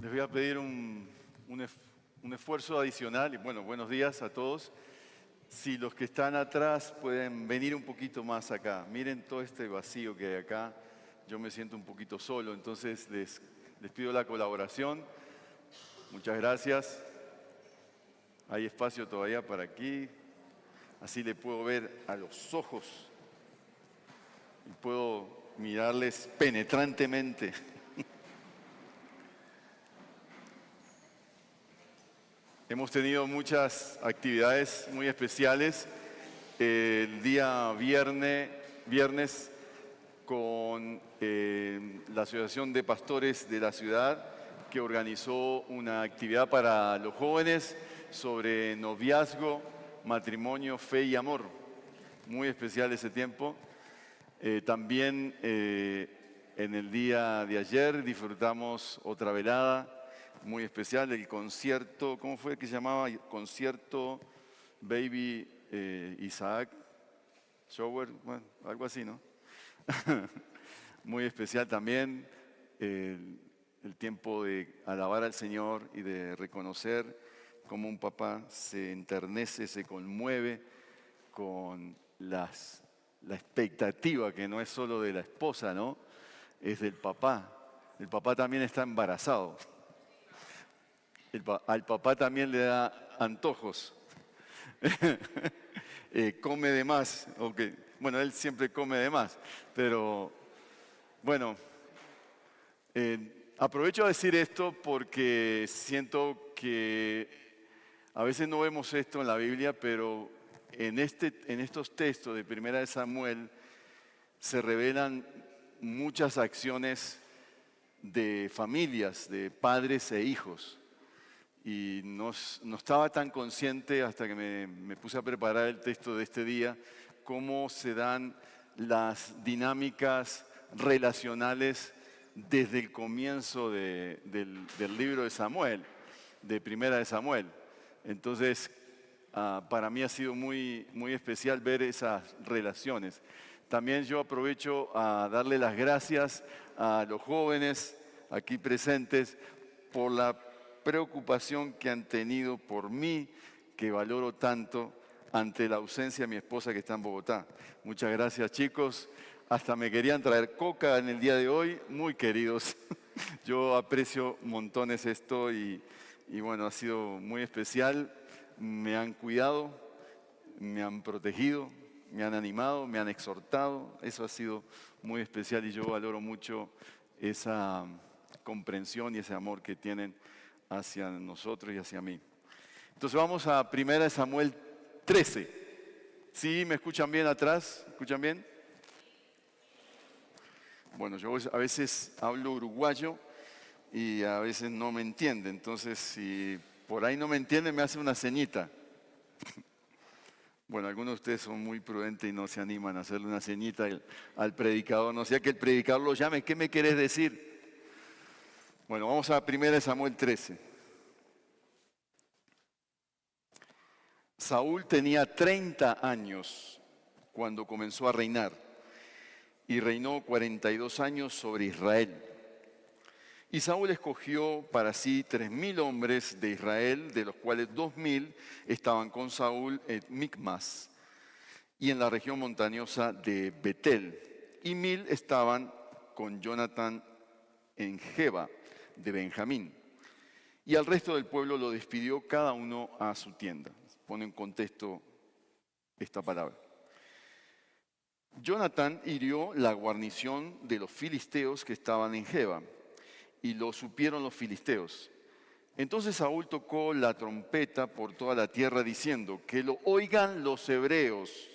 Les voy a pedir un esfuerzo adicional. Y bueno, buenos días a todos. Si los que están atrás pueden venir un poquito más acá. Miren todo este vacío que hay acá. Yo me siento un poquito solo, entonces les pido la colaboración. Muchas gracias. Hay espacio todavía para aquí. Así le puedo ver a los ojos y puedo mirarles penetrantemente. Hemos tenido muchas actividades muy especiales. El día viernes con la Asociación de Pastores de la ciudad, que organizó una actividad para los jóvenes sobre noviazgo, matrimonio, fe y amor. Muy especial ese tiempo. También en el día de ayer disfrutamos otra velada muy especial, el concierto, ¿cómo fue que se llamaba? Concierto Baby Isaac Shower, bueno, algo así, ¿no? Muy especial también el tiempo de alabar al Señor y de reconocer cómo un papá se enternece, se conmueve con la expectativa, que no es solo de la esposa, ¿no? Es del papá. El papá también está embarazado. Al papá también le da antojos. Come de más. Okay. Bueno, él siempre come de más. Pero, bueno, aprovecho a decir esto porque siento que a veces no vemos esto en la Biblia, pero en estos textos de Primera de Samuel se revelan muchas acciones de familias, de padres e hijos. Y no estaba tan consciente hasta que me puse a preparar el texto de este día, cómo se dan las dinámicas relacionales desde el comienzo del libro de Samuel, de Primera de Samuel. Entonces, para mí ha sido muy, muy especial ver esas relaciones. También yo aprovecho a darle las gracias a los jóvenes aquí presentes por la preocupación que han tenido por mí, que valoro tanto, ante la ausencia de mi esposa que está en Bogotá. Muchas gracias, chicos. Hasta me querían traer coca en el día de hoy, muy queridos. Yo aprecio montones esto y bueno, ha sido muy especial. Me han cuidado, me han protegido, me han animado, me han exhortado. Eso ha sido muy especial y yo valoro mucho esa comprensión y ese amor que tienen hacia nosotros y hacia mí. Entonces vamos a 1 Samuel 13. ¿Sí? ¿Me escuchan bien atrás? ¿Escuchan bien? Bueno, yo a veces hablo uruguayo y a veces no me entienden. Entonces, si por ahí no me entienden, me hace una ceñita. Bueno, algunos de ustedes son muy prudentes y no se animan a hacerle una ceñita al predicador. No sea que el predicador lo llame. ¿Qué me querés decir? Bueno, vamos a 1 Samuel 13. Saúl tenía 30 años cuando comenzó a reinar y reinó 42 años sobre Israel. Y Saúl escogió para sí 3.000 hombres de Israel, de los cuales 2.000 estaban con Saúl en Micmas y en la región montañosa de Betel, y 1.000 estaban con Jonatán en Geba de Benjamín. Y al resto del pueblo lo despidió cada uno a su tienda. Pone en contexto esta palabra. Jonatán hirió la guarnición de los filisteos que estaban en Geba, y lo supieron los filisteos. Entonces Saúl tocó la trompeta por toda la tierra diciendo, que lo oigan los hebreos.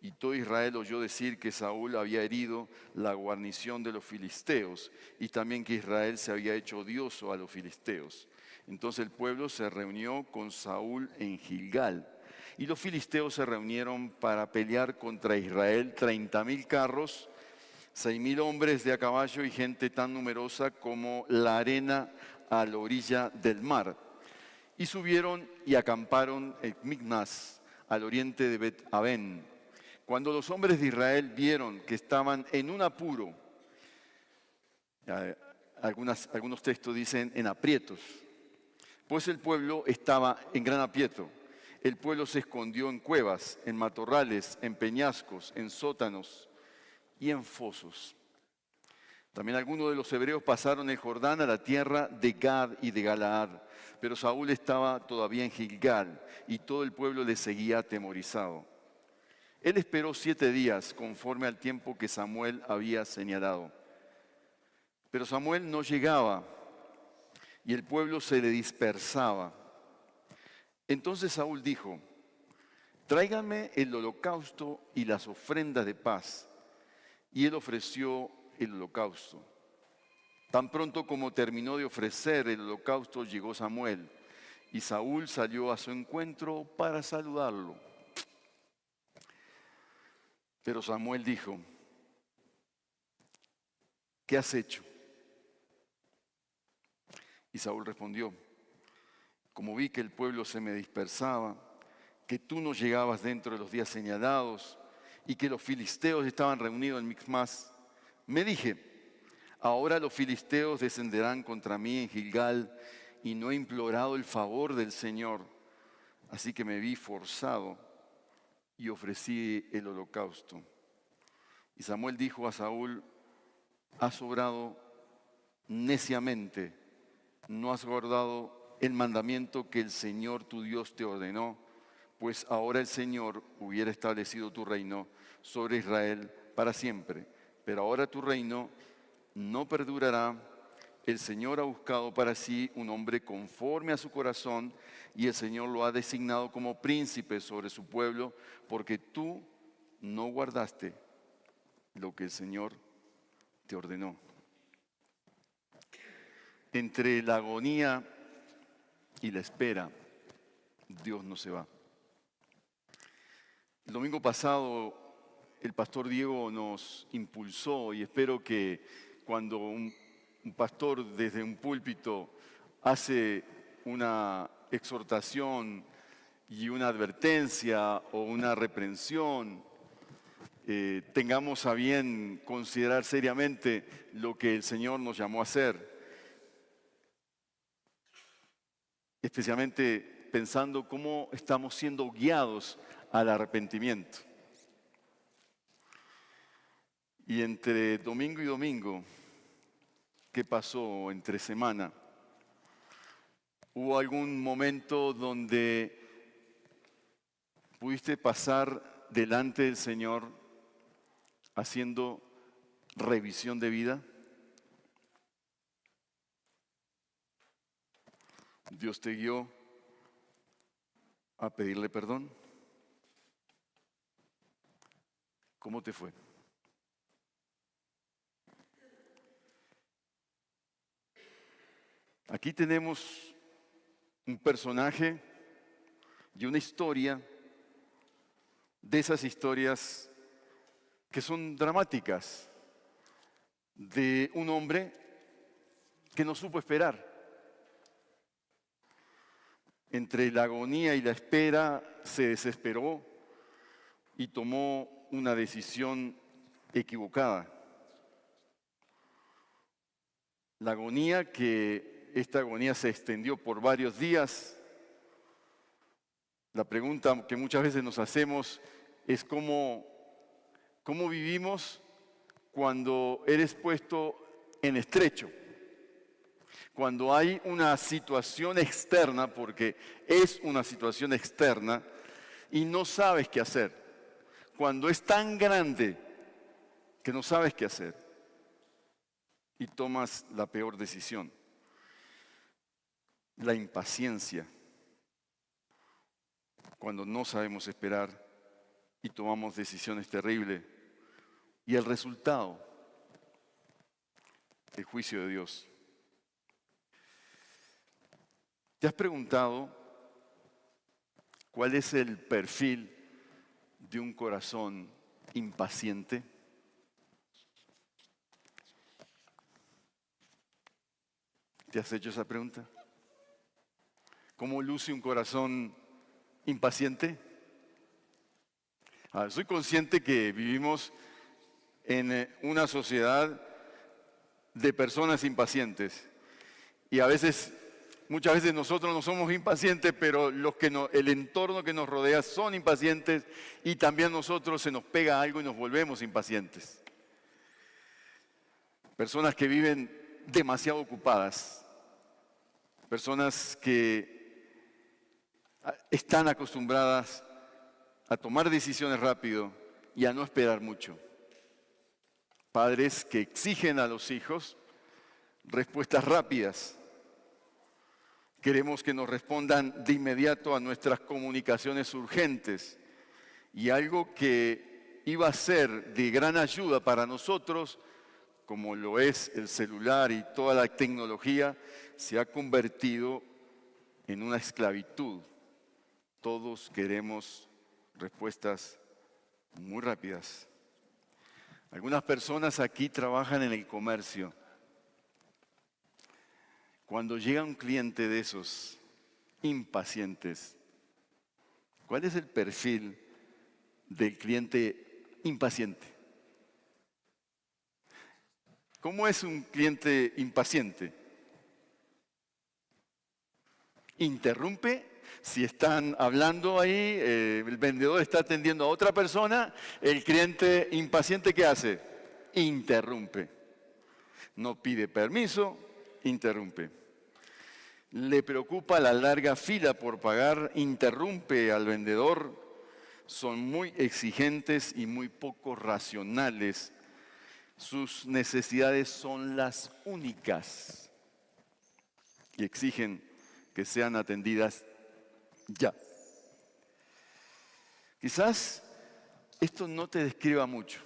Y todo Israel oyó decir que Saúl había herido la guarnición de los filisteos y también que Israel se había hecho odioso a los filisteos. Entonces el pueblo se reunió con Saúl en Gilgal y los filisteos se reunieron para pelear contra Israel 30.000 carros, 6.000 hombres de a caballo y gente tan numerosa como la arena a la orilla del mar. Y subieron y acamparon en Micmas, al oriente de Bet-Aven. Cuando los hombres de Israel vieron que estaban en un apuro, algunos textos dicen en aprietos. Pues el pueblo estaba en gran aprieto. El pueblo se escondió en cuevas, en matorrales, en peñascos, en sótanos y en fosos. También algunos de los hebreos pasaron el Jordán a la tierra de Gad y de Galaad, pero Saúl estaba todavía en Gilgal y todo el pueblo le seguía atemorizado. Él esperó 7 días conforme al tiempo que Samuel había señalado. Pero Samuel no llegaba y el pueblo se le dispersaba. Entonces Saúl dijo: tráiganme el holocausto y las ofrendas de paz. Y él ofreció el holocausto. Tan pronto como terminó de ofrecer el holocausto, llegó Samuel, y Saúl salió a su encuentro para saludarlo. Pero Samuel dijo: ¿qué has hecho? Y Saúl respondió: como vi que el pueblo se me dispersaba, que tú no llegabas dentro de los días señalados y que los filisteos estaban reunidos en Micmas, me dije: ahora los filisteos descenderán contra mí en Gilgal y no he implorado el favor del Señor. Así que me vi forzado y ofrecí el holocausto. Y Samuel dijo a Saúl: has obrado neciamente, no has guardado el mandamiento que el Señor tu Dios te ordenó, pues ahora el Señor hubiera establecido tu reino sobre Israel para siempre. Pero ahora tu reino no perdurará. El Señor ha buscado para sí un hombre conforme a su corazón y el Señor lo ha designado como príncipe sobre su pueblo, porque tú no guardaste lo que el Señor te ordenó. Entre la agonía y la espera, Dios no se va. El domingo pasado, el pastor Diego nos impulsó, y espero que cuando un pastor desde un púlpito hace una exhortación y una advertencia o una reprensión, tengamos a bien considerar seriamente lo que el Señor nos llamó a hacer. Especialmente pensando cómo estamos siendo guiados al arrepentimiento. Y entre domingo y domingo, ¿qué pasó entre semana? ¿Hubo algún momento donde pudiste pasar delante del Señor haciendo revisión de vida? ¿Dios te guió a pedirle perdón? ¿Cómo te fue? Aquí tenemos un personaje y una historia, de esas historias que son dramáticas, de un hombre que no supo esperar. Entre la agonía y la espera se desesperó y tomó una decisión equivocada. La agonía, esta agonía se extendió por varios días. La pregunta que muchas veces nos hacemos es cómo vivimos cuando eres puesto en estrecho. Cuando hay una situación externa, porque es una situación externa, y no sabes qué hacer. Cuando es tan grande que no sabes qué hacer y tomas la peor decisión. La impaciencia. Cuando no sabemos esperar y tomamos decisiones terribles. Y el resultado, el juicio de Dios. ¿Te has preguntado cuál es el perfil de un corazón impaciente? ¿Te has hecho esa pregunta? ¿Cómo luce un corazón impaciente? Soy consciente que vivimos en una sociedad de personas impacientes. Y muchas veces nosotros no somos impacientes, pero el entorno que nos rodea son impacientes y también nosotros se nos pega algo y nos volvemos impacientes. Personas que viven demasiado ocupadas, personas que están acostumbradas a tomar decisiones rápido y a no esperar mucho. Padres que exigen a los hijos respuestas rápidas. Queremos que nos respondan de inmediato a nuestras comunicaciones urgentes. Y algo que iba a ser de gran ayuda para nosotros, como lo es el celular y toda la tecnología, se ha convertido en una esclavitud. Todos queremos respuestas muy rápidas. Algunas personas aquí trabajan en el comercio. Cuando llega un cliente de esos impacientes, ¿cuál es el perfil del cliente impaciente? ¿Cómo es un cliente impaciente? Interrumpe. Si están hablando ahí, el vendedor está atendiendo a otra persona, el cliente impaciente, ¿qué hace? Interrumpe. No pide permiso, interrumpe. Le preocupa la larga fila por pagar, interrumpe al vendedor. Son muy exigentes y muy poco racionales. Sus necesidades son las únicas y exigen que sean atendidas ya. Quizás esto no te describa mucho.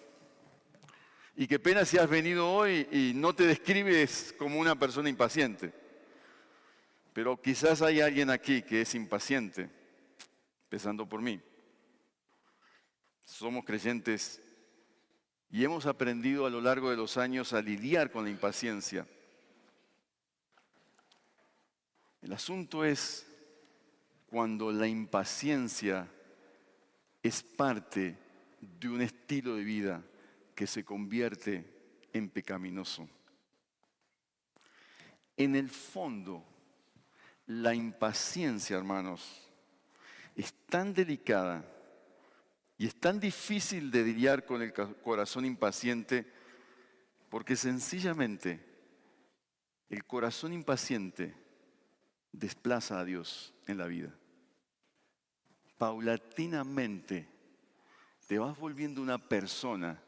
Y qué pena si has venido hoy y no te describes como una persona impaciente. Pero quizás hay alguien aquí que es impaciente, empezando por mí. Somos creyentes y hemos aprendido a lo largo de los años a lidiar con la impaciencia. El asunto es cuando la impaciencia es parte de un estilo de vida que se convierte en pecaminoso. En el fondo, la impaciencia, hermanos, es tan delicada y es tan difícil de lidiar con el corazón impaciente porque sencillamente el corazón impaciente desplaza a Dios en la vida. Paulatinamente te vas volviendo una persona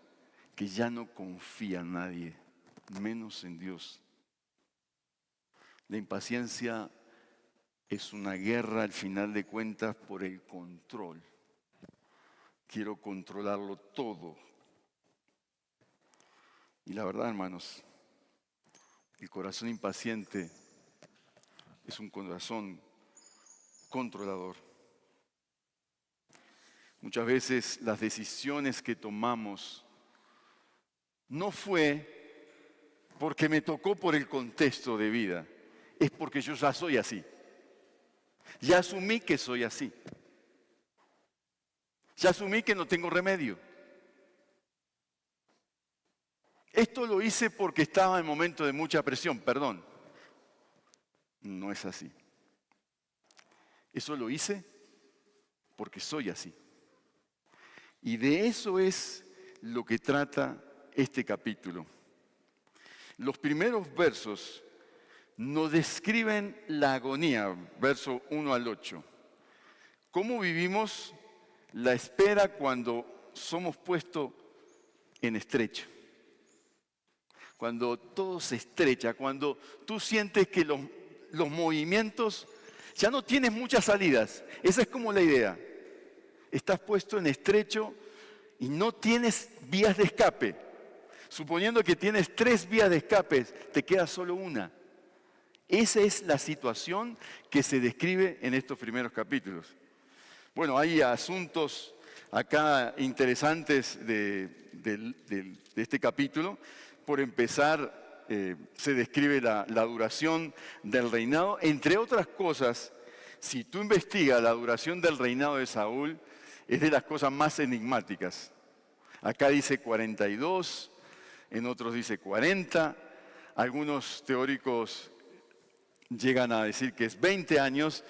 que ya no confía en nadie, menos en Dios. La impaciencia es una guerra al final de cuentas por el control. Quiero controlarlo todo. Y la verdad, hermanos, el corazón impaciente es un corazón controlador. Muchas veces las decisiones que tomamos no fue porque me tocó por el contexto de vida, es porque yo ya soy así. Ya asumí que soy así. Ya asumí que no tengo remedio. Esto lo hice porque estaba en momento de mucha presión, perdón. No es así. Eso lo hice porque soy así. Y de eso es lo que trata este capítulo. Los primeros versos nos describen la agonía, verso 1 al 8. ¿Cómo vivimos la espera cuando somos puestos en estrecho? Cuando todo se estrecha, cuando tú sientes que los movimientos ya no tienes muchas salidas. Esa es como la idea. Estás puesto en estrecho y no tienes vías de escape. Suponiendo que tienes 3 vías de escape, te queda solo una. Esa es la situación que se describe en estos primeros capítulos. Bueno, hay asuntos acá interesantes de este capítulo. Por empezar, se describe la duración del reinado. Entre otras cosas, si tú investigas la duración del reinado de Saúl, es de las cosas más enigmáticas. Acá dice 42, en otros dice 40. Algunos teóricos llegan a decir que es 20 años,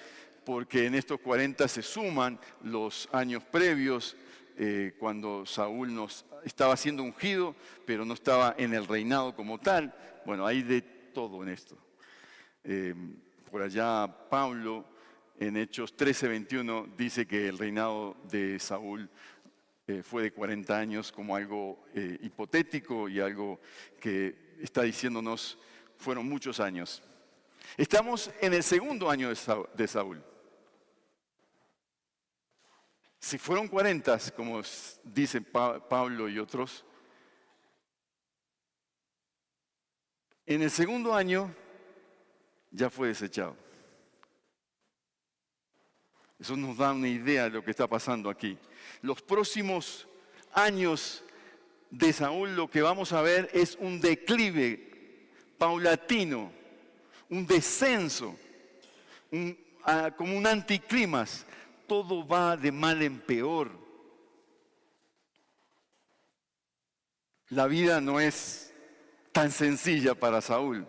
porque en estos 40 se suman los años previos, cuando Saúl estaba siendo ungido, pero no estaba en el reinado como tal. Bueno, hay de todo en esto. Por allá Pablo, en Hechos 13:21, dice que el reinado de Saúl fue de 40 años, como algo hipotético y algo que está diciéndonos fueron muchos años. Estamos en el segundo año de Saúl. Si fueron 40, como dicen Pablo y otros, en el segundo año ya fue desechado. Eso nos da una idea de lo que está pasando aquí. Los próximos años de Saúl, lo que vamos a ver es un declive paulatino, un descenso, como un anticlímax. Todo va de mal en peor. La vida no es tan sencilla para Saúl.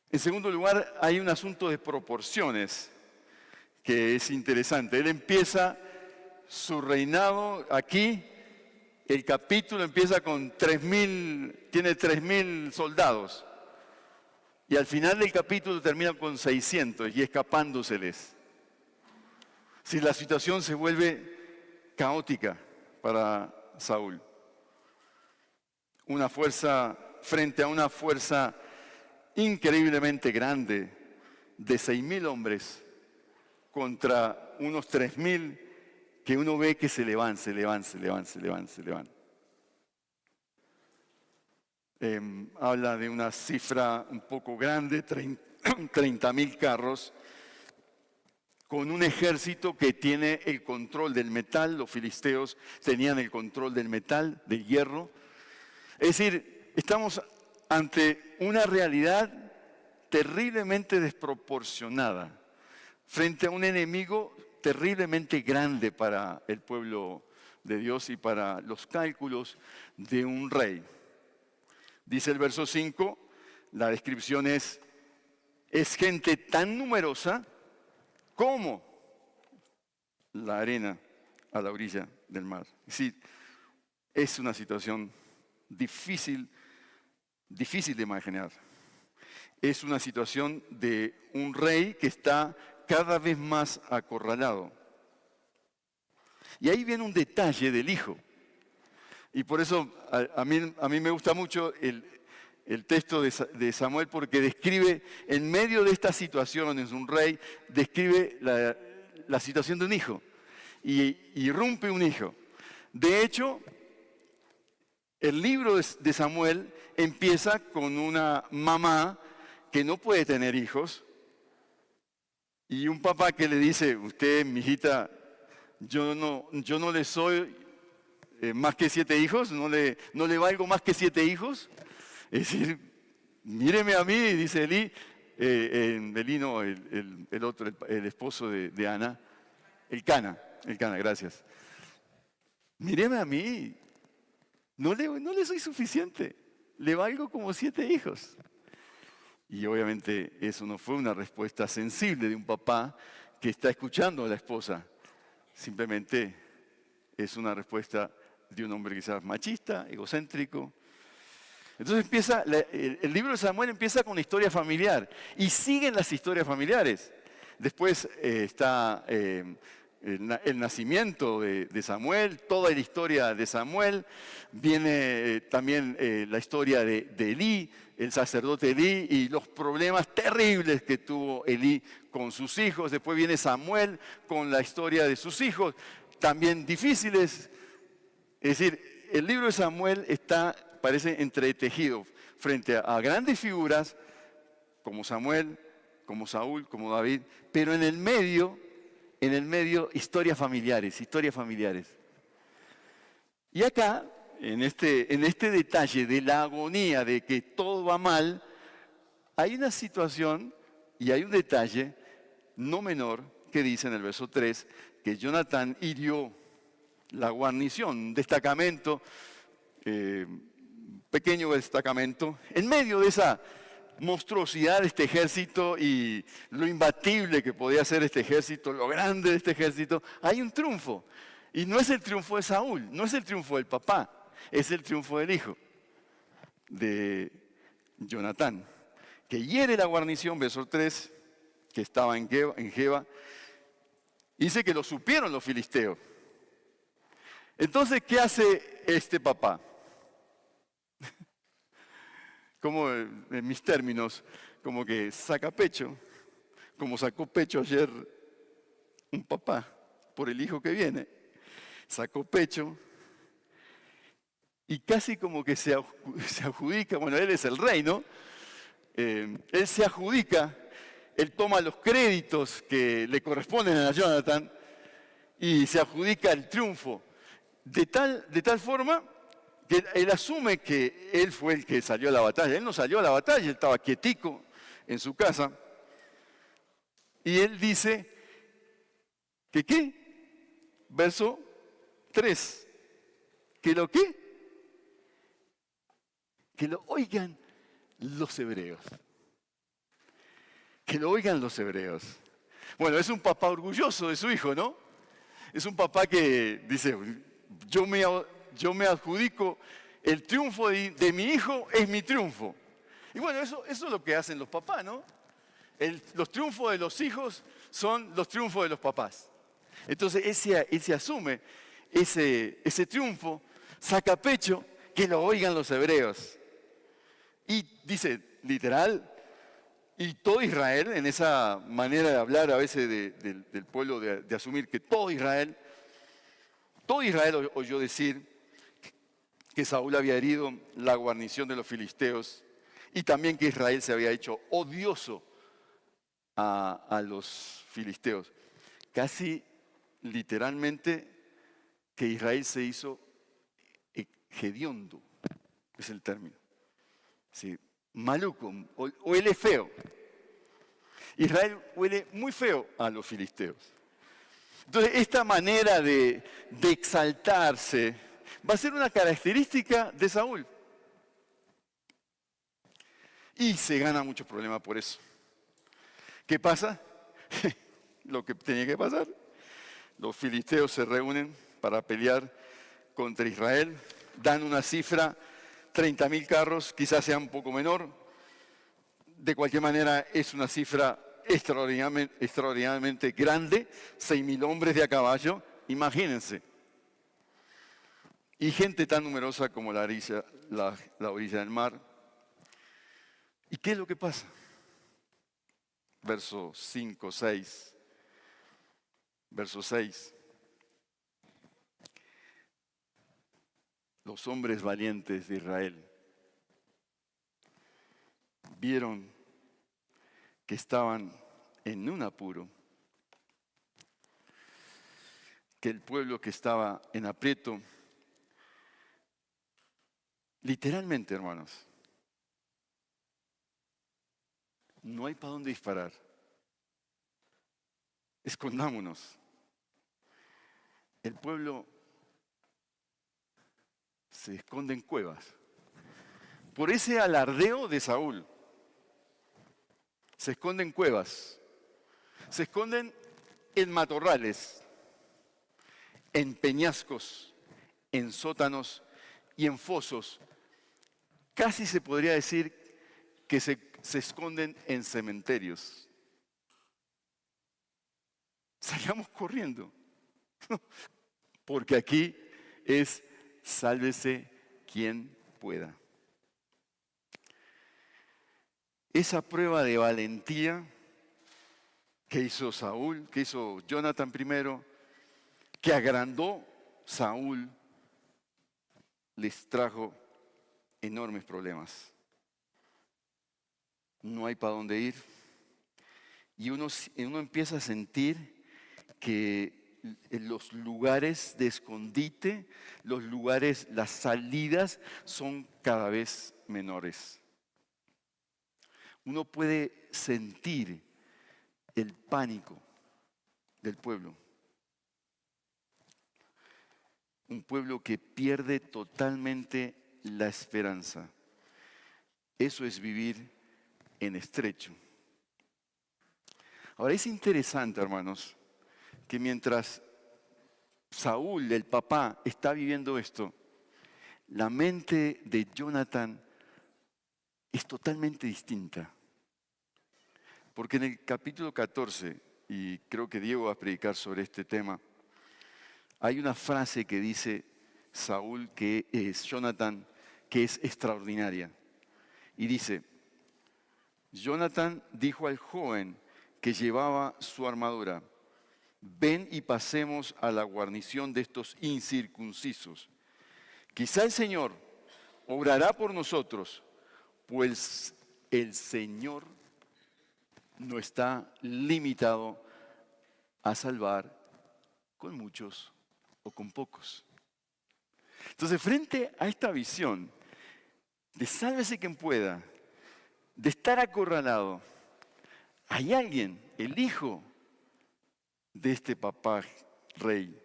En segundo lugar, hay un asunto de proporciones que es interesante. Él empieza su reinado aquí, el capítulo empieza con 3.000, tiene 3.000 soldados. Y al final del capítulo termina con 600 y escapándoseles. Si la situación se vuelve caótica para Saúl. Una fuerza frente a una fuerza increíblemente grande de 6.000 hombres contra unos 3.000 que uno ve que se le van. Habla de una cifra un poco grande, 30.000 carros, con un ejército que tiene el control del metal. Los filisteos tenían el control del metal, del hierro. Es decir, estamos ante una realidad terriblemente desproporcionada frente a un enemigo terriblemente grande para el pueblo de Dios y para los cálculos de un rey. Dice el verso 5, la descripción es gente tan numerosa como la arena a la orilla del mar. Es decir, es una situación difícil de imaginar. Es una situación de un rey que está cada vez más acorralado. Y ahí viene un detalle del hijo. Y por eso a mí me gusta mucho el texto de Samuel, porque describe, en medio de estas situaciones, un rey describe la situación de un hijo. Y irrumpe un hijo. De hecho, el libro de Samuel empieza con una mamá que no puede tener hijos y un papá que le dice: usted, mijita, yo no le soy más que 7 hijos, no le valgo más que 7 hijos. Es decir, míreme a mí, dice Elí, Elí no, el otro, el esposo de Ana, el Cana, gracias. Míreme a mí, no le soy suficiente, le valgo como 7 hijos. Y obviamente eso no fue una respuesta sensible de un papá que está escuchando a la esposa. Simplemente es una respuesta de un hombre quizás machista, egocéntrico. Entonces el libro de Samuel empieza con una historia familiar y siguen las historias familiares. Después está el nacimiento de Samuel, toda la historia de Samuel. Viene también la historia de Elí, el sacerdote Elí, y los problemas terribles que tuvo Elí con sus hijos. Después viene Samuel con la historia de sus hijos, también difíciles. Es decir, el libro de Samuel parece entretejido frente a grandes figuras como Samuel, como Saúl, como David, pero en el medio, historias familiares. Y acá, en este detalle de la agonía, de que todo va mal, hay una situación y hay un detalle no menor que dice en el verso 3 que Jonatán hirió la guarnición, un destacamento pequeño destacamento, en medio de esa monstruosidad de este ejército y lo imbatible que podía ser este ejército, lo grande de este ejército, hay un triunfo. Y no es el triunfo de Saúl, no es el triunfo del papá, es el triunfo del hijo, de Jonatán, que hiere la guarnición, verso 3, que estaba en Geba. Dice que lo supieron los filisteos. Entonces, ¿qué hace este papá? Como en mis términos, como que saca pecho, como sacó pecho ayer un papá por el hijo que viene, sacó pecho y casi como que se adjudica, bueno, él es el rey, ¿no? Él se adjudica, él toma los créditos que le corresponden a Jonathan y se adjudica el triunfo de tal forma que él asume que él fue el que salió a la batalla. Él no salió a la batalla, él estaba quietico en su casa. Y él dice que ¿qué? Verso 3. ¿Que lo qué? Que lo oigan los hebreos. Que lo oigan los hebreos. Bueno, es un papá orgulloso de su hijo, ¿no? Es un papá que dice, yo me adjudico, el triunfo de mi hijo es mi triunfo. Y bueno, eso es lo que hacen los papás, ¿no? Los triunfos de los hijos son los triunfos de los papás. Entonces, él se asume ese triunfo, saca pecho, que lo oigan los hebreos. Y dice, literal, y todo Israel, en esa manera de hablar a veces del pueblo, de asumir que todo Israel oyó decir que Saúl había herido la guarnición de los filisteos y también que Israel se había hecho odioso a los filisteos. Casi literalmente que Israel se hizo hediondo, es el término. Sí, maluco, o huele feo. Israel huele muy feo a los filisteos. Entonces, esta manera de exaltarse va a ser una característica de Saúl. Y se gana muchos problemas por eso. ¿Qué pasa? Lo que tenía que pasar. Los filisteos se reúnen para pelear contra Israel. Dan una cifra, 30.000 carros, quizás sea un poco menor. De cualquier manera, es una cifra extraordinariamente grande, 6.000 hombres de a caballo, imagínense. Y gente tan numerosa como la orilla del mar. ¿Y qué es lo que pasa? Verso 5, 6. Verso 6. Los hombres valientes de Israel vieron que estaban en un apuro, que el pueblo que estaba en aprieto, literalmente, hermanos, no hay para dónde disparar. Escondámonos. El pueblo se esconde en cuevas. Por ese alardeo de Saúl, se esconden en cuevas, se esconden en matorrales, en peñascos, en sótanos y en fosos. Casi se podría decir que se esconden en cementerios. Salgamos corriendo, porque aquí es sálvese quien pueda. Esa prueba de valentía que hizo Saúl, que hizo Jonathan primero, que agrandó Saúl, les trajo enormes problemas. No hay para dónde ir. Y uno empieza a sentir que los lugares de escondite, las salidas son cada vez menores. Uno puede sentir el pánico del pueblo. Un pueblo que pierde totalmente la esperanza. Eso es vivir en estrecho. Ahora es interesante, hermanos, que mientras Saúl, el papá, está viviendo esto, la mente de Jonathan es totalmente distinta. Porque en el capítulo 14, y creo que Diego va a predicar sobre este tema, hay una frase que dice Saúl, que es Jonathan, que es extraordinaria. Y dice, Jonathan dijo al joven que llevaba su armadura, ven y pasemos a la guarnición de estos incircuncisos. Quizá el Señor obrará por nosotros, pues el Señor no está limitado a salvar con muchos o con pocos. Entonces, frente a esta visión de sálvese quien pueda, de estar acorralado, hay alguien, el hijo de este papá rey,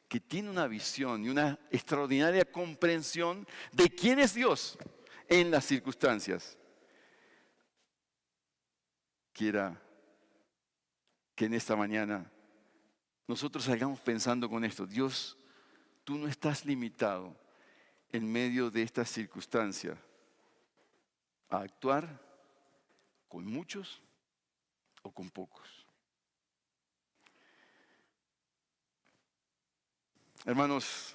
que tiene una visión y una extraordinaria comprensión de quién es Dios en las circunstancias. Quiera que en esta mañana nosotros salgamos pensando con esto, Dios, tú no estás limitado en medio de estas circunstancias a actuar con muchos o con pocos. Hermanos,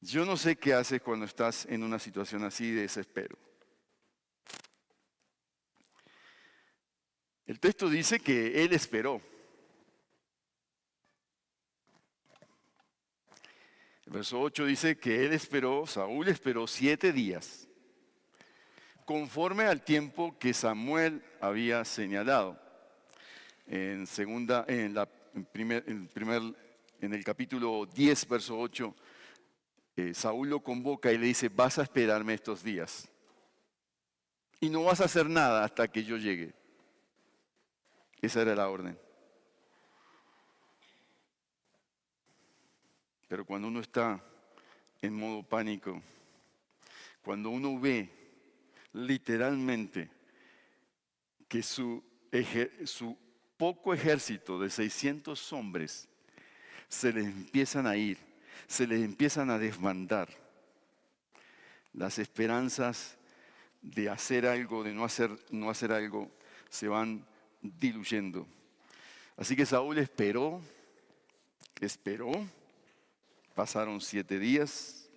yo no sé qué haces cuando estás en una situación así de desespero. El texto dice que él esperó. El verso 8 dice que él esperó, Saúl esperó 7 días, conforme al tiempo que Samuel había señalado. En el capítulo 10, verso 8, Saúl lo convoca y le dice, vas a esperarme estos días. Y no vas a hacer nada hasta que yo llegue. Esa era la orden. Pero cuando uno está en modo pánico, cuando uno ve literalmente que su poco ejército de 600 hombres se les empiezan a ir, se les empiezan a desbandar, las esperanzas de hacer algo, de no hacer algo, se van diluyendo. Así que Saúl esperó, pasaron 7 días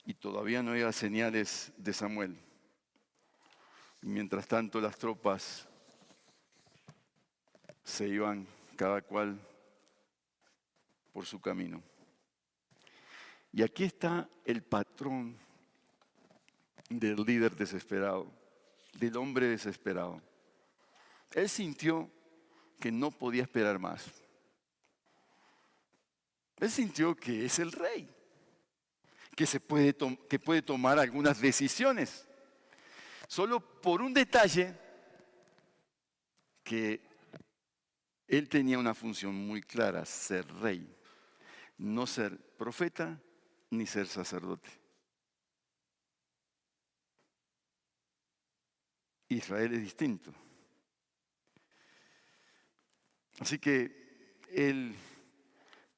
y todavía no había señales de Samuel. Mientras tanto las tropas se iban cada cual por su camino. Y aquí está el patrón del líder desesperado, del hombre desesperado. Él sintió que no podía esperar más. Él sintió que es el rey, que puede tomar algunas decisiones. Solo por un detalle, que él tenía una función muy clara, ser rey, no ser profeta ni ser sacerdote. Israel es distinto. Así que él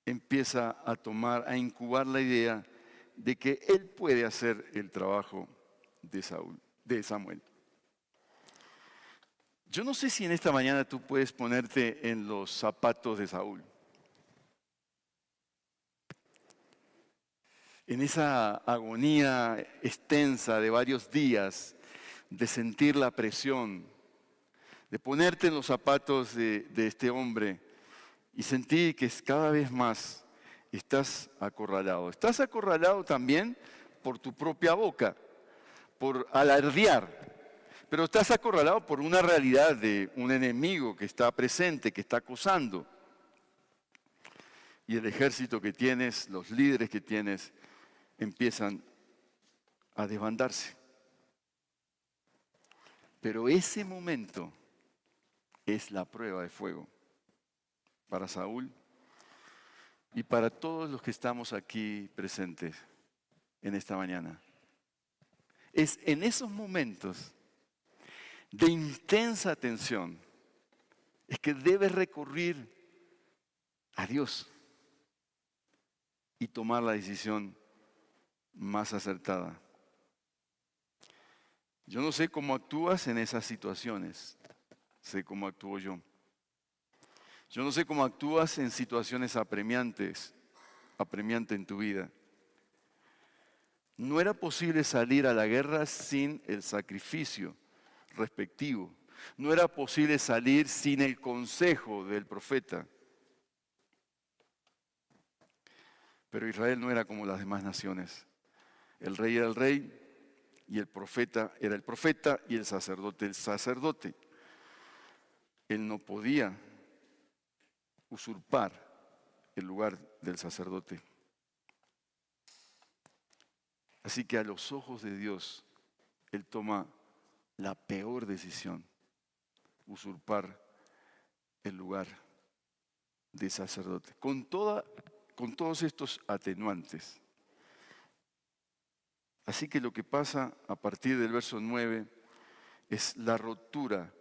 empieza a incubar la idea de que él puede hacer el trabajo de Samuel. Yo no sé si en esta mañana tú puedes ponerte en los zapatos de Saúl. En esa agonía extensa de varios días, de sentir la presión, de ponerte en los zapatos de este hombre y sentir que cada vez más estás acorralado. Estás acorralado también por tu propia boca, por alardear, pero estás acorralado por una realidad de un enemigo que está presente, que está acosando. Y el ejército que tienes, los líderes que tienes, empiezan a desbandarse. Pero ese momento es la prueba de fuego para Saúl y para todos los que estamos aquí presentes. en esta mañana. Es en esos momentos de intensa tensión es que debes recurrir a Dios y tomar la decisión más acertada. Yo no sé cómo actúas en esas situaciones, sé cómo actúo yo. Yo no sé cómo actúas en situaciones apremiantes en tu vida. No era posible salir a la guerra sin el sacrificio respectivo. No era posible salir sin el consejo del profeta. Pero Israel no era como las demás naciones. El rey era el rey y el profeta era el profeta y el sacerdote. Él no podía usurpar el lugar del sacerdote. Así que a los ojos de Dios, Él toma la peor decisión, usurpar el lugar de sacerdote. Con todos estos atenuantes. Así que lo que pasa a partir del verso 9 es la rotura,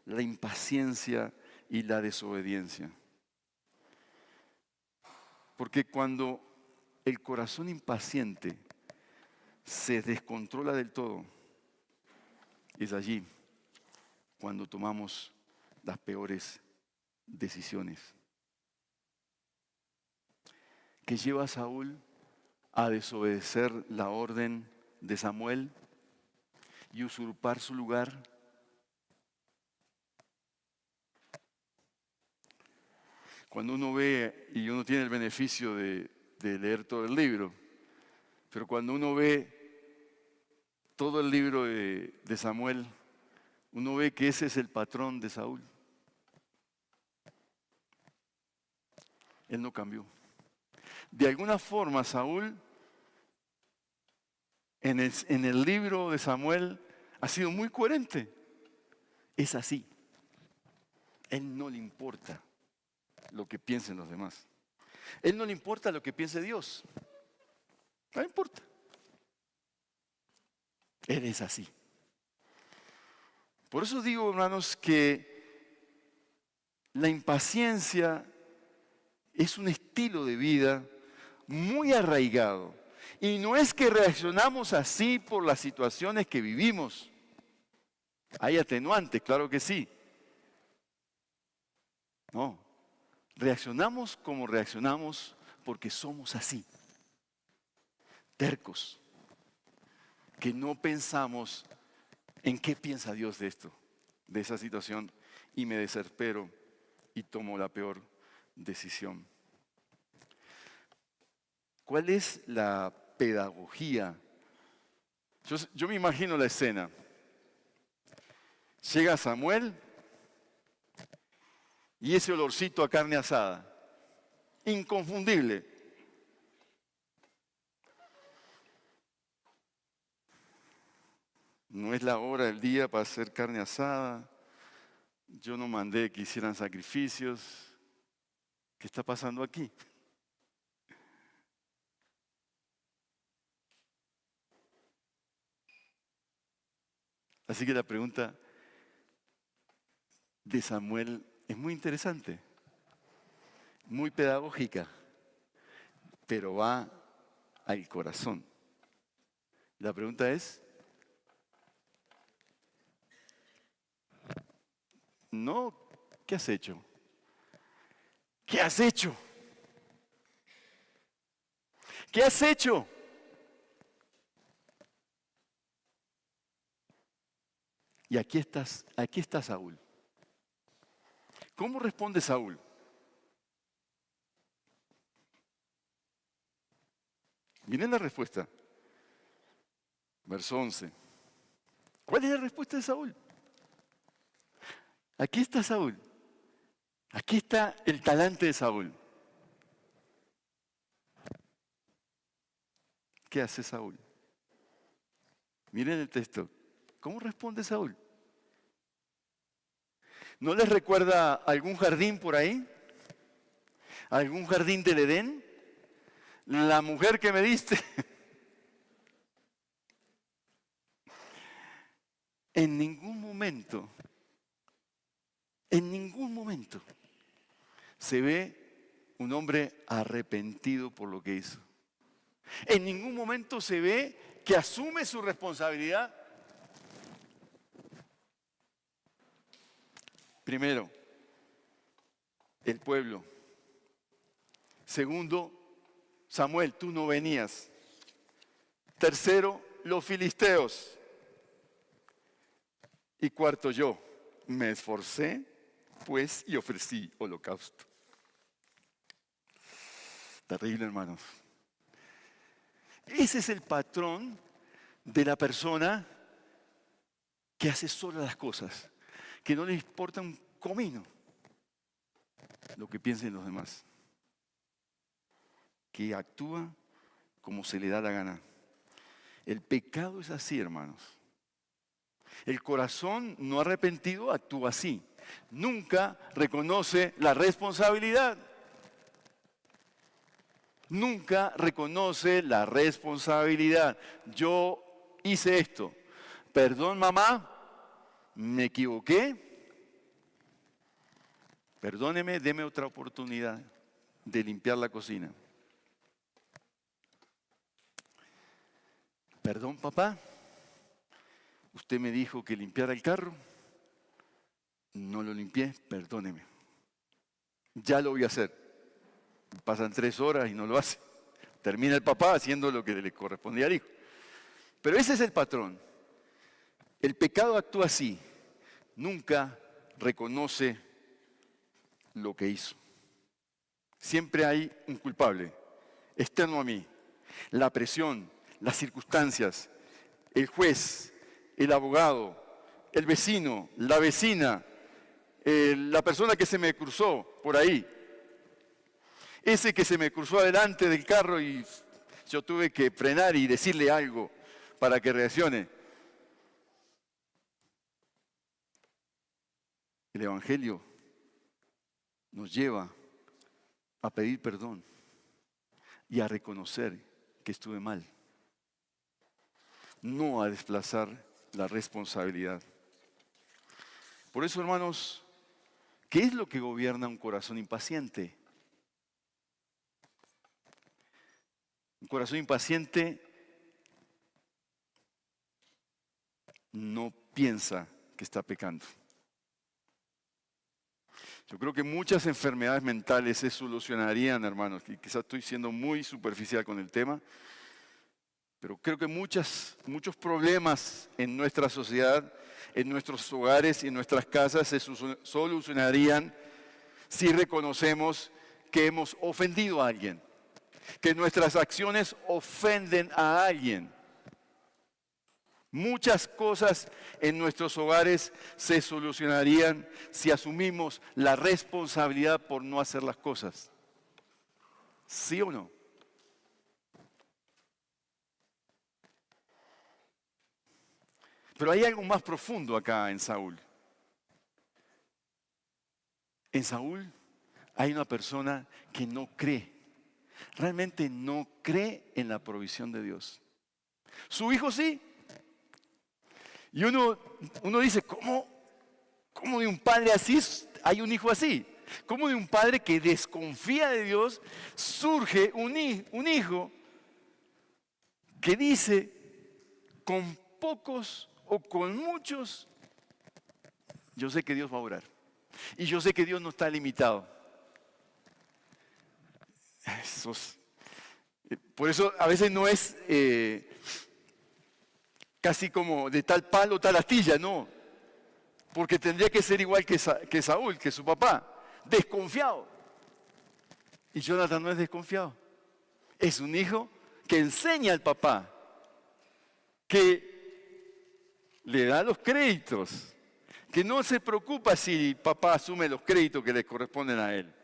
la impaciencia y la desobediencia. Porque cuando el corazón impaciente se descontrola del todo, es allí cuando tomamos las peores decisiones. ¿Qué lleva a Saúl a desobedecer la orden de Samuel y usurpar su lugar? Cuando uno ve, y uno tiene el beneficio de leer todo el libro, pero cuando uno ve todo el libro de Samuel, uno ve que ese es el patrón de Saúl. Él no cambió. De alguna forma, Saúl, en el libro de Samuel, ha sido muy coherente. Es así. Él no le importa lo que piensen los demás. Él no le importa lo que piense Dios. No le importa. Él es así. Por eso digo, hermanos, que la impaciencia es un estilo de vida muy arraigado. Y no es que reaccionamos así por las situaciones que vivimos. Hay atenuantes, claro que sí. No, reaccionamos como reaccionamos porque somos así. Tercos. Que no pensamos en qué piensa Dios de esto, de esa situación, y me desespero y tomo la peor decisión. ¿Cuál es la pedagogía? Yo me imagino la escena. Llega Samuel y ese olorcito a carne asada, inconfundible. No es la hora del día para hacer carne asada. Yo no mandé que hicieran sacrificios. ¿Qué está pasando aquí? Así que la pregunta de Samuel es muy interesante, muy pedagógica, pero va al corazón. La pregunta es, no, ¿qué has hecho? ¿Qué has hecho? ¿Qué has hecho? Y aquí está Saúl. ¿Cómo responde Saúl? Miren la respuesta. Verso 11. ¿Cuál es la respuesta de Saúl? Aquí está Saúl. Aquí está el talante de Saúl. ¿Qué hace Saúl? Miren el texto. ¿Cómo responde Saúl? ¿No les recuerda algún jardín por ahí? ¿Algún jardín del Edén? La mujer que me diste. en ningún momento se ve un hombre arrepentido por lo que hizo. En ningún momento se ve que asume su responsabilidad. Primero, el pueblo. Segundo, Samuel, tú no venías. Tercero, los filisteos. Y cuarto, yo me esforcé, pues, y ofrecí holocausto. Terrible, hermanos. Ese es el patrón de la persona que hace sola las cosas, que no le importa un comino lo que piensen los demás, que actúa como se le da la gana. El pecado es así, hermanos. El corazón no arrepentido actúa así. Nunca reconoce la responsabilidad. Nunca reconoce la responsabilidad. Yo hice esto. Perdón, mamá, me equivoqué. Perdóneme, deme otra oportunidad de limpiar la cocina. Perdón, papá, usted me dijo que limpiara el carro, no lo limpié, perdóneme. Ya lo voy a hacer. Pasan 3 horas y no lo hace. Termina el papá haciendo lo que le correspondía al hijo. Pero ese es el patrón. El pecado actúa así. Nunca reconoce lo que hizo. Siempre hay un culpable, externo a mí. La presión, las circunstancias, el juez, el abogado, el vecino, la vecina, la persona que se me cruzó por ahí. Ese que se me cruzó adelante del carro y yo tuve que frenar y decirle algo para que reaccione. El Evangelio nos lleva a pedir perdón y a reconocer que estuve mal, no a desplazar la responsabilidad. Por eso, hermanos, ¿qué es lo que gobierna un corazón impaciente? Un corazón impaciente no piensa que está pecando. Yo creo que muchas enfermedades mentales se solucionarían, hermanos, y quizás estoy siendo muy superficial con el tema, pero creo que muchos problemas en nuestra sociedad, en nuestros hogares y en nuestras casas se solucionarían si reconocemos que hemos ofendido a alguien, que nuestras acciones ofenden a alguien. Muchas cosas en nuestros hogares se solucionarían si asumimos la responsabilidad por no hacer las cosas. ¿Sí o no? Pero hay algo más profundo acá en Saúl. En Saúl hay una persona que no cree, realmente no cree en la provisión de Dios. Su hijo sí. Y uno dice, ¿cómo de un padre así hay un hijo así? ¿Cómo de un padre que desconfía de Dios surge un hijo que dice, con pocos o con muchos, yo sé que Dios va a orar? Y yo sé que Dios no está limitado. Por eso a veces no es casi como de tal palo, tal astilla, no. Porque tendría que ser igual que Saúl, que su papá, desconfiado. Y Jonathan no es desconfiado. Es un hijo que enseña al papá, que le da los créditos, que no se preocupa si papá asume los créditos que le corresponden a él.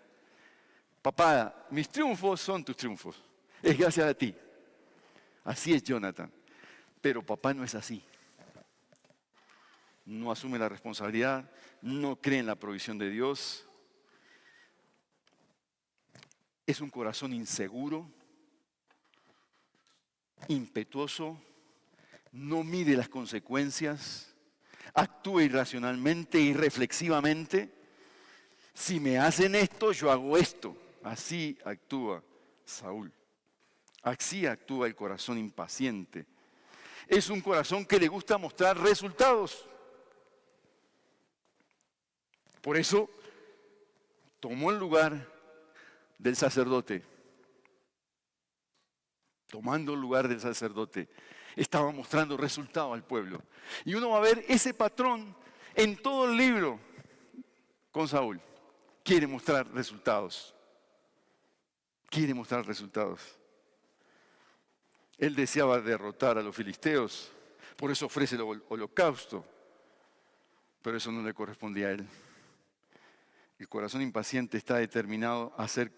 Papá, mis triunfos son tus triunfos. Es gracias a ti. Así es Jonathan. Pero papá no es así. No asume la responsabilidad, no cree en la provisión de Dios. Es un corazón inseguro, impetuoso, no mide las consecuencias, actúe irracionalmente, irreflexivamente. Si me hacen esto, yo hago esto. Así actúa Saúl. Así actúa el corazón impaciente. Es un corazón que le gusta mostrar resultados. Por eso tomó el lugar del sacerdote. Tomando el lugar del sacerdote, estaba mostrando resultado al pueblo. Y uno va a ver ese patrón en todo el libro con Saúl. Quiere mostrar resultados. Quiere mostrar resultados. Él deseaba derrotar a los filisteos, por eso ofrece el holocausto, pero eso no le correspondía a él. El corazón impaciente está determinado a hacer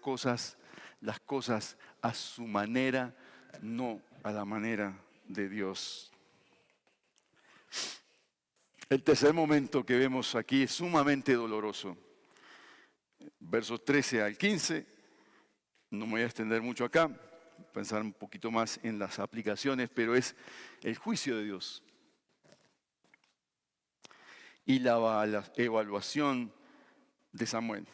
las cosas a su manera, no a la manera de Dios. El tercer momento que vemos aquí es sumamente doloroso. Versos 13 al 15, no me voy a extender mucho acá, pensar un poquito más en las aplicaciones, pero es el juicio de Dios y la evaluación de Samuel.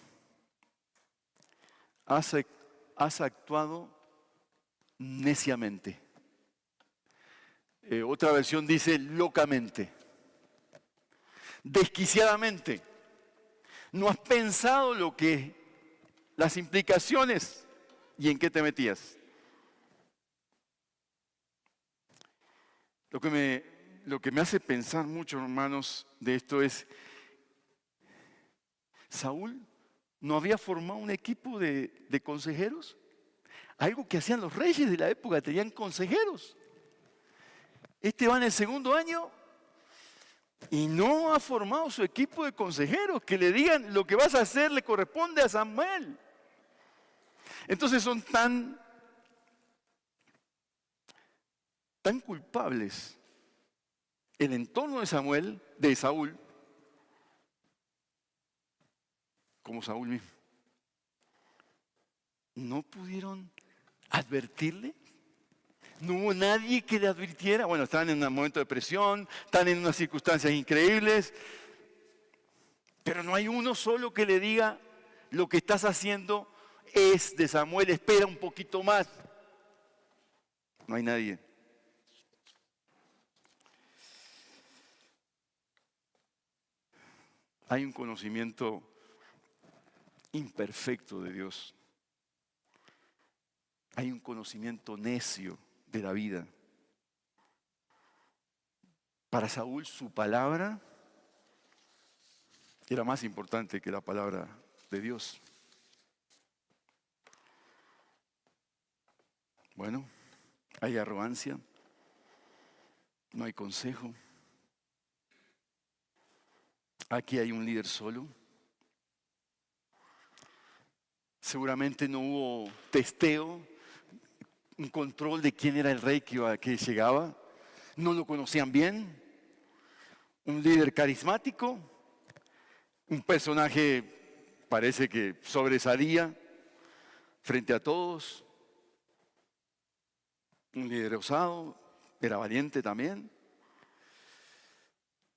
Has actuado neciamente. Otra versión dice locamente, desquiciadamente. No has pensado las implicaciones y en qué te metías. Lo que me hace pensar mucho, hermanos, de esto es, Saúl no había formado un equipo de consejeros. Algo que hacían los reyes de la época, tenían consejeros. Este va en el segundo año y no ha formado su equipo de consejeros que le digan lo que vas a hacer le corresponde a Samuel. Entonces son tan culpables el entorno de Saúl, como Saúl mismo. No pudieron advertirle. No hubo nadie que le advirtiera. Bueno, están en un momento de presión, están en unas circunstancias increíbles, pero no hay uno solo que le diga lo que estás haciendo es de Samuel, espera un poquito más. No hay nadie. Hay un conocimiento imperfecto de Dios. Hay un conocimiento necio de la vida. Para Saúl, su palabra era más importante que la palabra de Dios. Bueno, hay arrogancia, no hay consejo. Aquí hay un líder solo. Seguramente no hubo testeo, un control de quién era el rey que llegaba. No lo conocían bien. Un líder carismático, un personaje parece que sobresalía frente a todos. Un líder osado, era valiente también,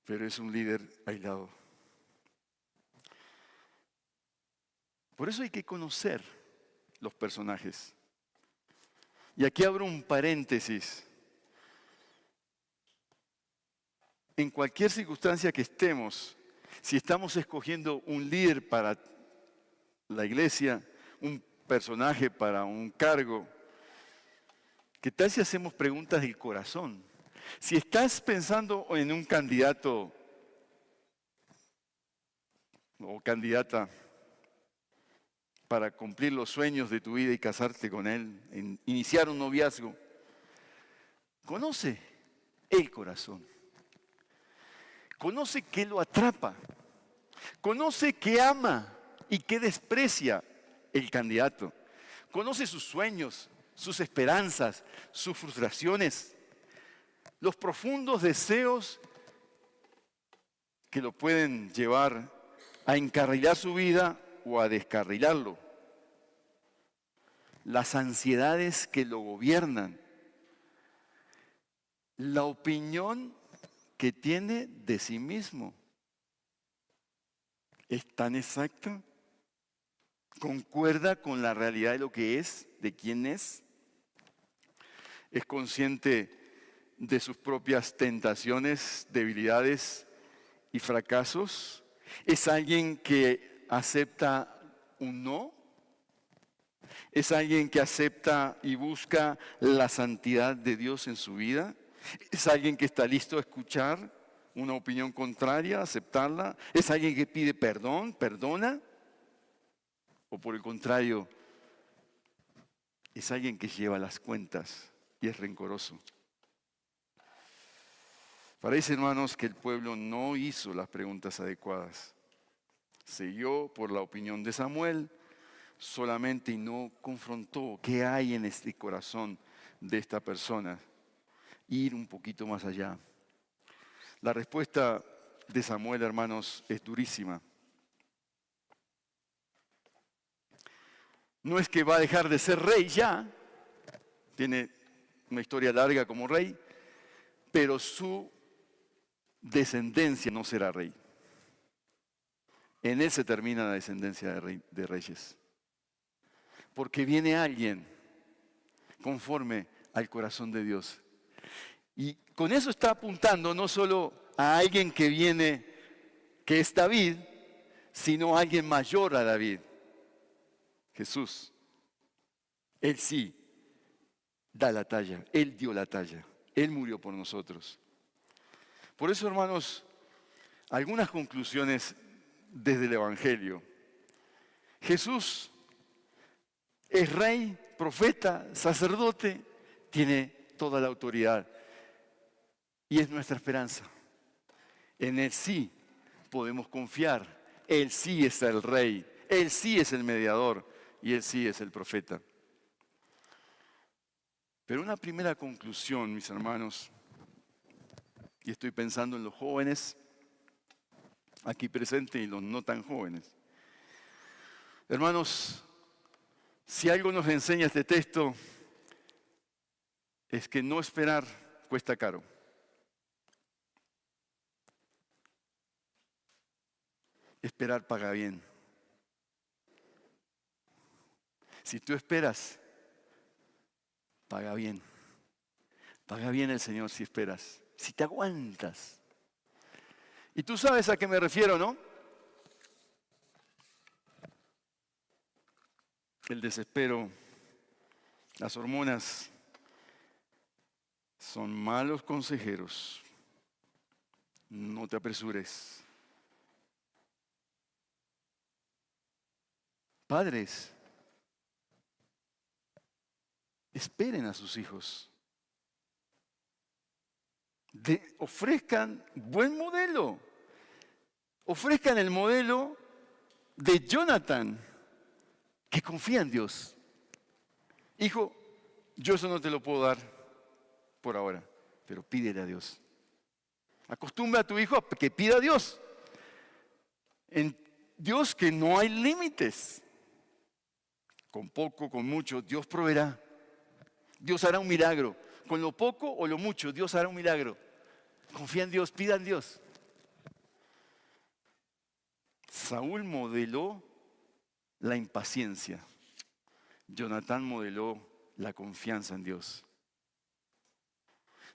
pero es un líder aislado. Por eso hay que conocer los personajes. Y aquí abro un paréntesis. En cualquier circunstancia que estemos, si estamos escogiendo un líder para la iglesia, un personaje para un cargo, ¿qué tal si hacemos preguntas del corazón? Si estás pensando en un candidato o candidata para cumplir los sueños de tu vida y casarte con él, iniciar un noviazgo, conoce el corazón. Conoce qué lo atrapa. Conoce qué ama y qué desprecia el candidato. Conoce sus sueños, sus esperanzas, sus frustraciones, los profundos deseos que lo pueden llevar a encarrilar su vida o a descarrilarlo. Las ansiedades que lo gobiernan. La opinión que tiene de sí mismo. ¿Es tan exacta? ¿Concuerda con la realidad de lo que es, de quién es? ¿Es consciente de sus propias tentaciones, debilidades y fracasos? ¿Es alguien que acepta un no? ¿Es alguien que acepta y busca la santidad de Dios en su vida? ¿Es alguien que está listo a escuchar una opinión contraria, aceptarla? ¿Es alguien que pide perdón, perdona? ¿O por el contrario, es alguien que lleva las cuentas y es rencoroso? Parece, hermanos, que el pueblo no hizo las preguntas adecuadas. Siguió por la opinión de Samuel solamente y no confrontó qué hay en este corazón de esta persona. Ir un poquito más allá. La respuesta de Samuel, hermanos, es durísima. No es que va a dejar de ser rey ya, tiene una historia larga como rey, pero su descendencia no será rey. En él se termina la descendencia de reyes. Porque viene alguien conforme al corazón de Dios. Y con eso está apuntando no solo a alguien que viene, que es David, sino a alguien mayor a David, Jesús. Él sí da la talla, Él dio la talla, Él murió por nosotros. Por eso, hermanos, algunas conclusiones desde el Evangelio. Jesús es rey, profeta, sacerdote, tiene toda la autoridad y es nuestra esperanza. En Él sí podemos confiar, Él sí es el rey, Él sí es el mediador y Él sí es el profeta. Pero una primera conclusión, mis hermanos, y estoy pensando en los jóvenes aquí presentes y los no tan jóvenes. Hermanos, si algo nos enseña este texto, es que no esperar cuesta caro. Esperar paga bien. Si tú esperas, paga bien. Paga bien el Señor si esperas, si te aguantas. Y tú sabes a qué me refiero, ¿no? El desespero, las hormonas son malos consejeros. No te apresures. Padres, esperen a sus hijos. Ofrezcan buen modelo. Ofrezcan el modelo de Jonathan, que confía en Dios. Hijo, yo eso no te lo puedo dar por ahora, pero pídele a Dios. Acostumbra a tu hijo a que pida a Dios. En Dios que no hay límites. Con poco, con mucho, Dios proveerá. Dios hará un milagro. Con lo poco o lo mucho, Dios hará un milagro. Confía en Dios, pida en Dios. Saúl modeló la impaciencia. Jonatán modeló la confianza en Dios.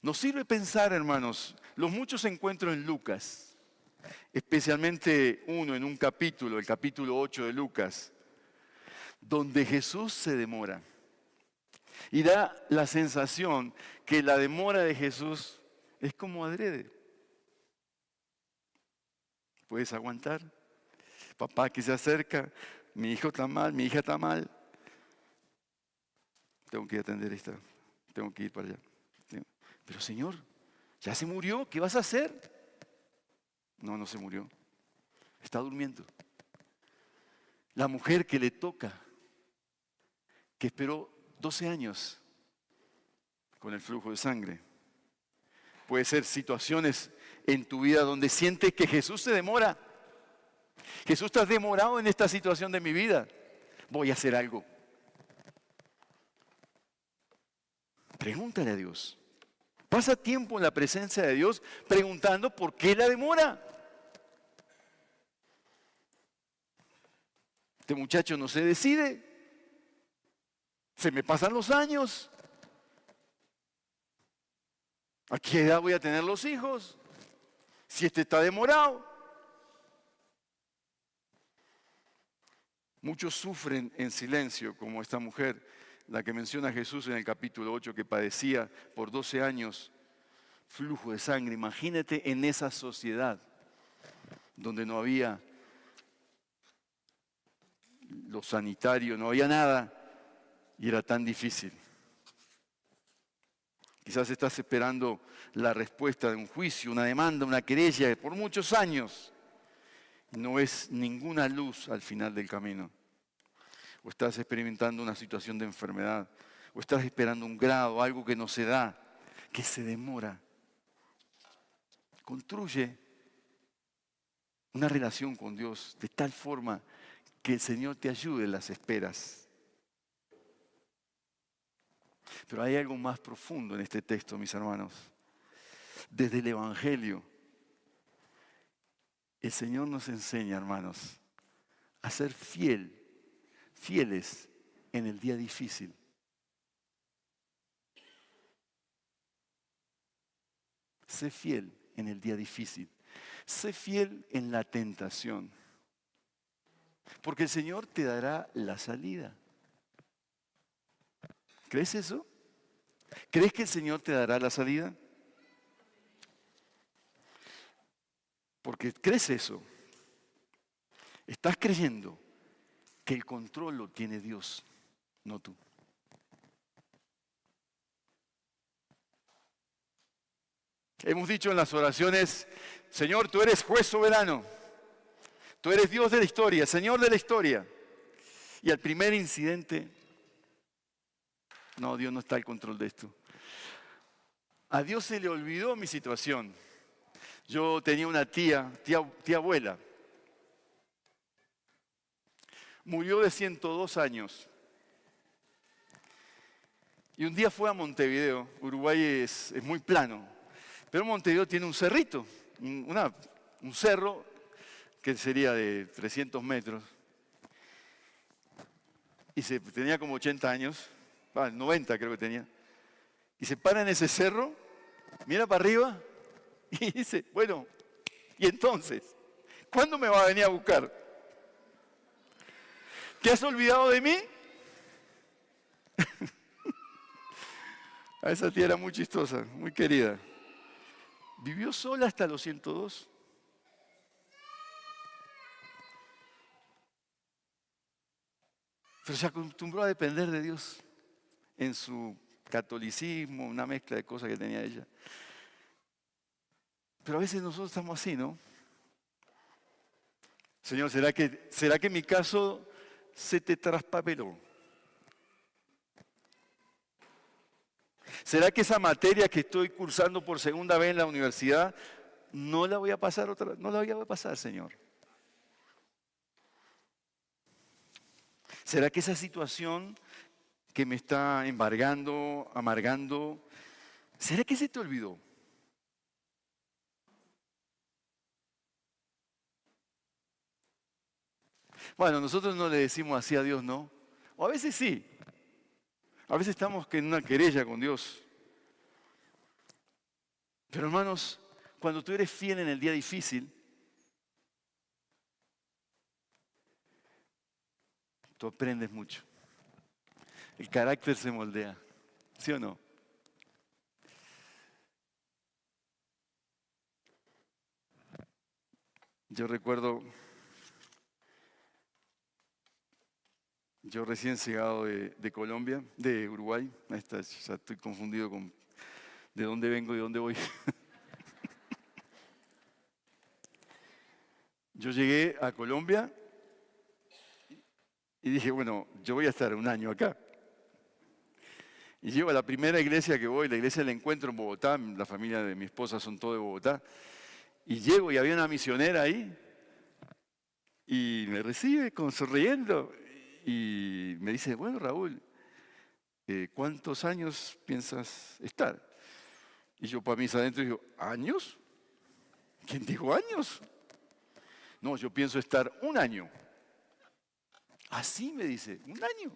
Nos sirve pensar, hermanos, los muchos encuentros en Lucas, especialmente uno en un capítulo, el capítulo 8 de Lucas, donde Jesús se demora. Y da la sensación que la demora de Jesús es como adrede. ¿Puedes aguantar? Papá que se acerca, mi hijo está mal, mi hija está mal. Tengo que atender esta, tengo que ir para allá. Pero Señor, ya se murió, ¿qué vas a hacer? No, no se murió. Está durmiendo. La mujer que le toca, que esperó 12 años con el flujo de sangre. Puede ser situaciones en tu vida donde sientes que Jesús se demora. Jesús, estás demorado en esta situación de mi vida. Voy a hacer algo. Pregúntale a Dios. Pasa tiempo en la presencia de Dios preguntando por qué la demora. Este muchacho no se decide. Se me pasan los años. ¿A qué edad voy a tener los hijos? Si este está demorado. Muchos sufren en silencio, como esta mujer, la que menciona Jesús en el capítulo 8, que padecía por 12 años flujo de sangre. Imagínate en esa sociedad donde no había lo sanitario, no había nada y era tan difícil. Quizás estás esperando la respuesta de un juicio, una demanda, una querella por muchos años. No ves ninguna luz al final del camino. O estás experimentando una situación de enfermedad. O estás esperando un grado, algo que no se da, que se demora. Construye una relación con Dios de tal forma que el Señor te ayude en las esperas. Pero hay algo más profundo en este texto, mis hermanos. Desde el Evangelio, el Señor nos enseña, hermanos, a ser fieles en el día difícil. Sé fiel en el día difícil. Sé fiel en la tentación. Porque el Señor te dará la salida. ¿Crees eso? ¿Crees que el Señor te dará la salida? Porque crees eso. Estás creyendo que el control lo tiene Dios, no tú. Hemos dicho en las oraciones, Señor, tú eres juez soberano. Tú eres Dios de la historia, Señor de la historia. Y al primer incidente, no, Dios no está al control de esto. A Dios se le olvidó mi situación. Yo tenía una tía abuela. Murió de 102 años. Y un día fue a Montevideo. Uruguay es muy plano. Pero Montevideo tiene un cerrito, un cerro que sería de 300 metros. Y tenía como 80 años, 90 creo que tenía. Y se para en ese cerro, mira para arriba y dice, bueno, ¿y entonces? ¿Cuándo me va a venir a buscar? ¿Te has olvidado de mí? A esa tía era muy chistosa, muy querida. Vivió sola hasta los 102. Pero se acostumbró a depender de Dios en su catolicismo, una mezcla de cosas que tenía ella. Pero a veces nosotros estamos así, ¿no? Señor, ¿será que mi caso se te traspapeló? ¿Será que esa materia que estoy cursando por segunda vez en la universidad no la voy a pasar no la voy a pasar, Señor? ¿Será que esa situación que me está embargando, amargando, será que se te olvidó? Bueno, nosotros no le decimos así a Dios, ¿no? O a veces sí. A veces estamos en una querella con Dios. Pero hermanos, cuando tú eres fiel en el día difícil, tú aprendes mucho. El carácter se moldea. ¿Sí o no? Yo recuerdo, yo recién llegado de Colombia, de Uruguay, ya estoy confundido con de dónde vengo y dónde voy. Yo llegué a Colombia y dije, bueno, yo voy a estar un año acá. Y llego a la primera iglesia que voy, la iglesia del Encuentro en Bogotá, la familia de mi esposa son todos de Bogotá. Y llego y había una misionera ahí y me recibe como sonriendo y me dice, bueno, Raúl, ¿cuántos años piensas estar? Y yo para mis adentro digo, ¿años? ¿Quién dijo años? No, yo pienso estar 1 año. Así me dice, 1 año.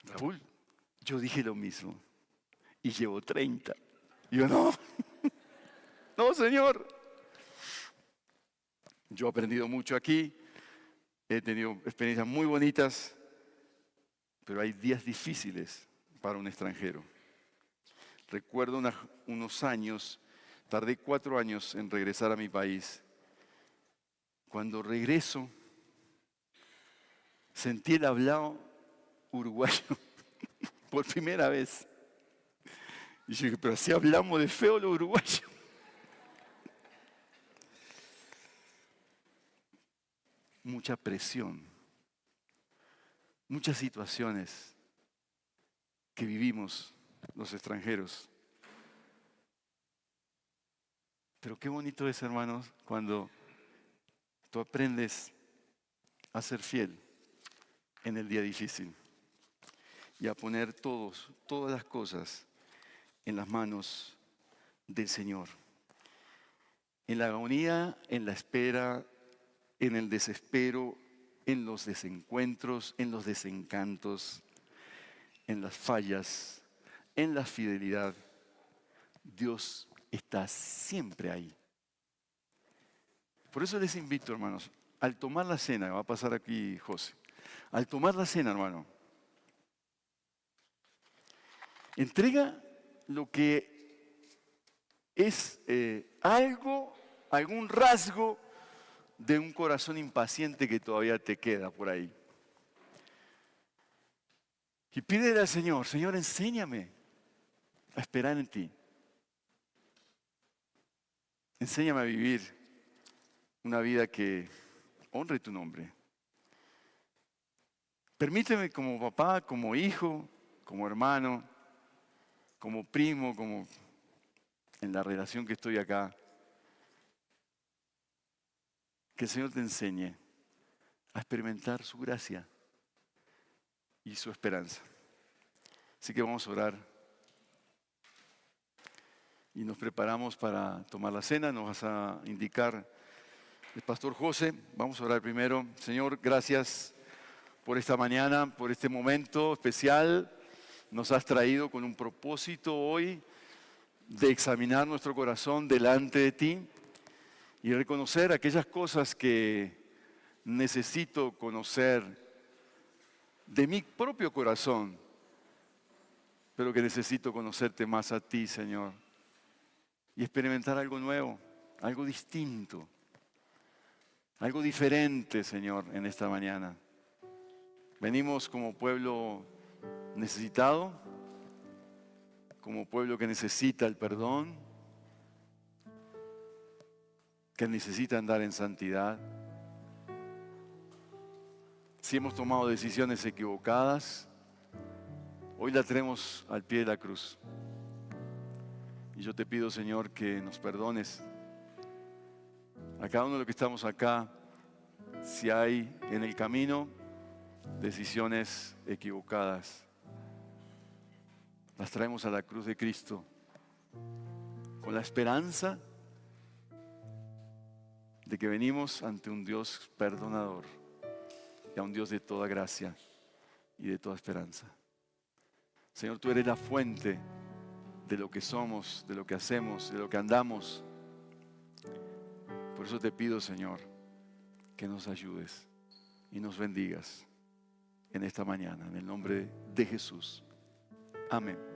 Raúl, yo dije lo mismo. Y llevo 30. Y yo, no, no, Señor. Yo he aprendido mucho aquí. He tenido experiencias muy bonitas. Pero hay días difíciles para un extranjero. Recuerdo unos años, tardé 4 años en regresar a mi país. Cuando regreso, sentí el hablado uruguayo por primera vez. Y yo dije, pero así hablamos de feo los uruguayos. Mucha presión, muchas situaciones que vivimos los extranjeros. Pero qué bonito es, hermanos, cuando tú aprendes a ser fiel en el día difícil y a poner todas las cosas en las manos del Señor. En la agonía, en la espera, en el desespero, en los desencuentros, en los desencantos, en las fallas, en la fidelidad, Dios está siempre ahí. Por eso les invito, hermanos, al tomar la cena, va a pasar aquí José, al tomar la cena, hermano, entrega lo que es algún rasgo de un corazón impaciente que todavía te queda por ahí. Y pídele al Señor, Señor, enséñame a esperar en ti. Enséñame a vivir una vida que honre tu nombre. Permíteme como papá, como hijo, como hermano, como primo, como en la relación que estoy acá, que el Señor te enseñe a experimentar su gracia y su esperanza. Así que vamos a orar y nos preparamos para tomar la cena. Nos vas a indicar el pastor José. Vamos a orar primero. Señor, gracias por esta mañana, por este momento especial. Nos has traído con un propósito hoy de examinar nuestro corazón delante de ti y reconocer aquellas cosas que necesito conocer de mi propio corazón, pero que necesito conocerte más a ti, Señor, y experimentar algo nuevo, algo distinto, algo diferente, Señor, en esta mañana. Venimos como pueblo necesitado, como pueblo que necesita el perdón, que necesita andar en santidad. Si hemos tomado decisiones equivocadas, hoy la tenemos al pie de la cruz. Y yo te pido, Señor, que nos perdones a cada uno de los que estamos acá, si hay en el camino decisiones equivocadas. Las traemos a la cruz de Cristo con la esperanza de que venimos ante un Dios perdonador y a un Dios de toda gracia y de toda esperanza. Señor, tú eres la fuente de lo que somos, de lo que hacemos, de lo que andamos. Por eso te pido, Señor, que nos ayudes y nos bendigas en esta mañana, en el nombre de Jesús. Amén.